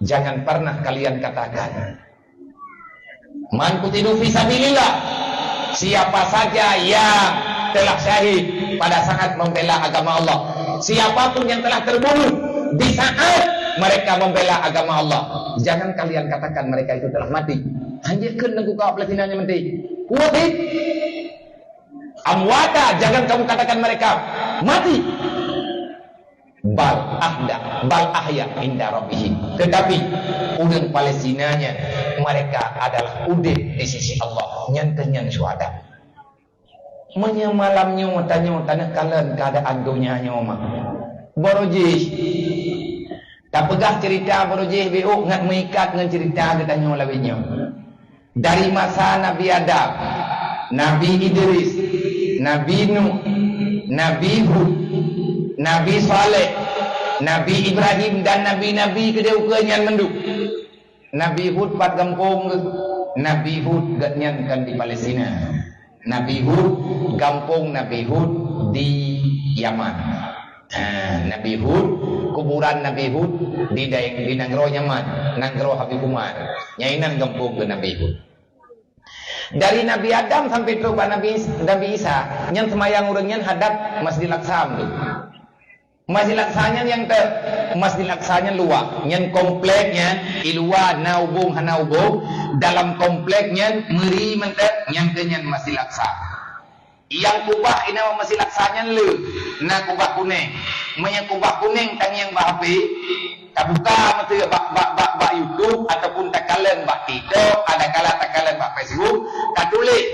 Jangan pernah kalian katakan man qutilu fi sabilillah, siapa saja yang telah syahid pada saat membela agama Allah, siapapun yang telah terbunuh di saat mereka membela agama Allah, jangan kalian katakan mereka itu telah mati. Hanya kena kau pelatinanya mati. Kuati amwata, jangan kamu katakan mereka mati. Bal ahya inda rabbihim, tetapi udang Palestinanya mereka adalah udeh di sisi Allah, nyantenyan syuhada. Menyemalamnya tanya tanah kalian keadaan dunia nyoma. Borojih tak pegah cerita borojih beuk ngat mengikat dengan cerita katanya lawinya. Dari masa Nabi Adam, Nabi Idris, Nabi Nuh, Nabi Hud, Nabi Saleh, Nabi Ibrahim dan Nabi-Nabi kedeukeunyan menduk. Nabi Hud pat kampung, Nabi Hud gatnyankan di Palestina. Nabi Hud kampung Nabi Hud di Yaman. Nabi Hud, kuburan Nabi Hud di Nanggro Yaman, Nanggro Habib Umar. Nyainan kampung ke Nabi Hud. Dari Nabi Adam sampai ke Nabi Isa, yang semayang urangnya hadap Masjidil Aqsa tu. Masjidil Aqsanya yang Masjidil Aqsanya luar, yang kompleknya iluwa naubung hanaubung, dalam kompleknya meri mentek yang kenyan Masjidil Aqsa. Yang kubah ini Masjidil Aqsanya lu, na kubah kuning, menya kubah kuning tang yang bahapi, tak buka mesti bak YouTube ataupun tak kalian bak TikTok, ada kala tak kalian bak Facebook, tak tulis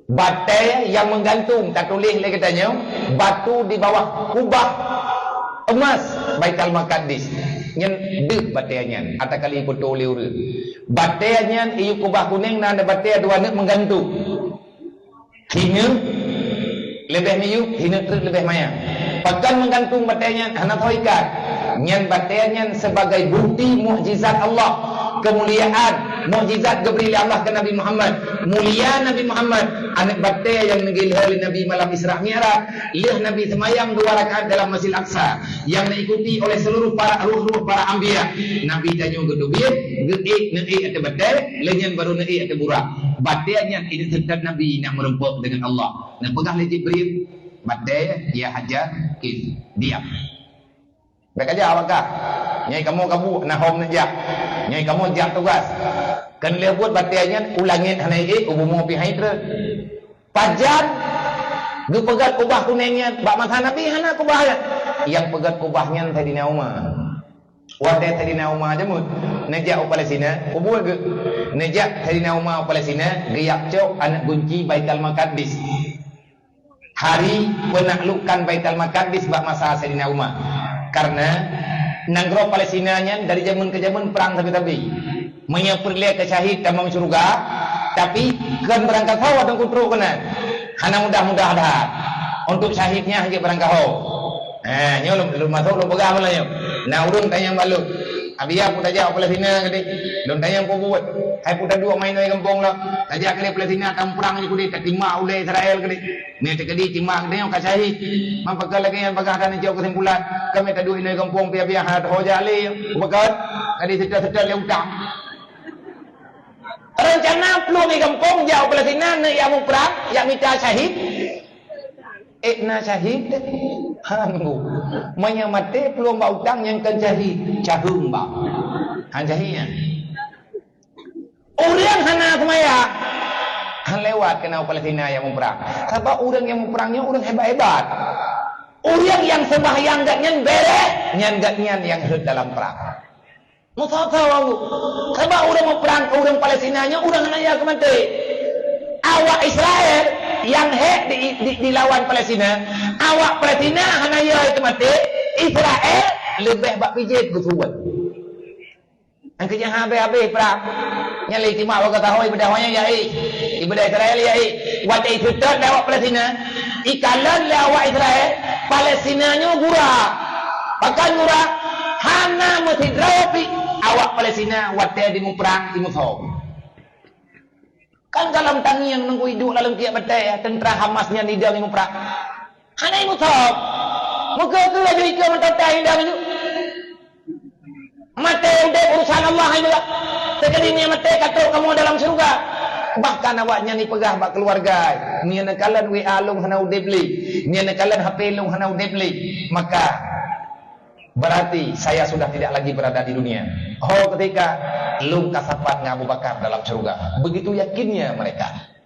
batai yang menggantung, tak tulis lagi katanya batu di bawah kubah emas Baitul Maqdis yang dek batainya atau kali betul liur batainya iu kubah kuning dan ada batai dua nak menggantung hina lebih miu hina terus lebih maya pakan menggantung batainya hana ikat nyan batainya sebagai bukti mukjizat Allah, kemuliaan mukjizat Jibril Allah ke Nabi Muhammad, mulia Nabi Muhammad, anak batai yang negil oleh Nabi malam Isra Mi'raj, lihat Nabi semayang 2 rakaat dalam Masjid Aqsa yang diikuti oleh seluruh para ruh-ruh para anbiya. Nabi tanya gedubir, nei atau batai, lenyan baru nei atau burak. Batainya ini sedang Nabi nak merempuk dengan Allah. Nak pegang oleh Jibril, batai ya hajar kis, diam. Mereka aja awakah? Nyai kamu nak home nak nyai kamu jak tugas. Kan dia buat batainya ulangin hanai ubumu pi haidra. Pajan gu pegat kubah kuningnya bak masa Nabi hana kubahnya. Yang pegat kubahnya tadi nauma. Wadai tadi nauma aja mut. Nejak Palestina, kubur ge. Nejak tadi nauma Palestina, geyak cok anak kunci Baitul Maqdis. Hari penaklukan Baitul Maqdis bak masa Sayyidina Umar. Karena Nanggro Palestinanya dari zaman ke zaman perang tapi menyepirlia ke syahid tamam surga, tapi kan berangkat hawa dan kutru kena hana mudah-mudah dah untuk syahidnya hanya berangkat hawa. Nyo lu masuk lu pegang lah nyo. Nah urung tanya malu. Abia pun tajak Palestina kadi. Don tanya ko buat. Hai pun dua main oi kampung lah. Tajak kali Palestina tam perang ni kudi terima oleh Israel kadi. Ni tekadi timah kadi ka syahid. Mampakal lagi yang pagadan jauh kesimpulan. Kami tadu ini kampung pia-pia hat hoja ali. Ubakat kadi sedar-sedar dia utang. Rencana peluk ni kampung jauh Palestina ni yang mau perang, yang minta syahid. Na syahid hanggu menyamate pelum bau utang yang kan syahid cahung bau han syahidnya orang hana semaya han lewat kenal Palestina yang mau perang sebab orang yang mau perangnya orang hebat-hebat orang yang sembahyang gatnya beres nyan gatnya yang hidup dalam perang tahu sebab orang mau perang orang Palestinanya orang hana ya kemati awak Israel yang dilawan Palestina, awak Palestina hanya itu mati, Israel lebih bak pijit bersuat. Angkat yang habis perang, nyali timak waktu tahu ibadah wanya yai, ibadah Israel yai, waktu itu terlewat Palestina, ikalan lewat Israel, Palestinanya gurah, bahkan gurah, hana mesti drapi awak Palestina waktu di perang di musuh. Kan dalam tangi yang nunggu hidup dalam tiap badai tentera Hamasnya di dalam perang. Hana imu sok. Muka tu lagi ikut mentatai hidang itu. Bahkan Allah juga sekali ni mati kata kamu dalam surga. Bahkan awaknya ni pegah bak keluarga. Ni nakalan WA long hanau debli. Ni nakalan HP long hanau debli. Maka berarti saya sudah tidak lagi berada di dunia. Oh, ketika lung kasapan Abu Bakar dalam surga. Begitu yakinnya mereka.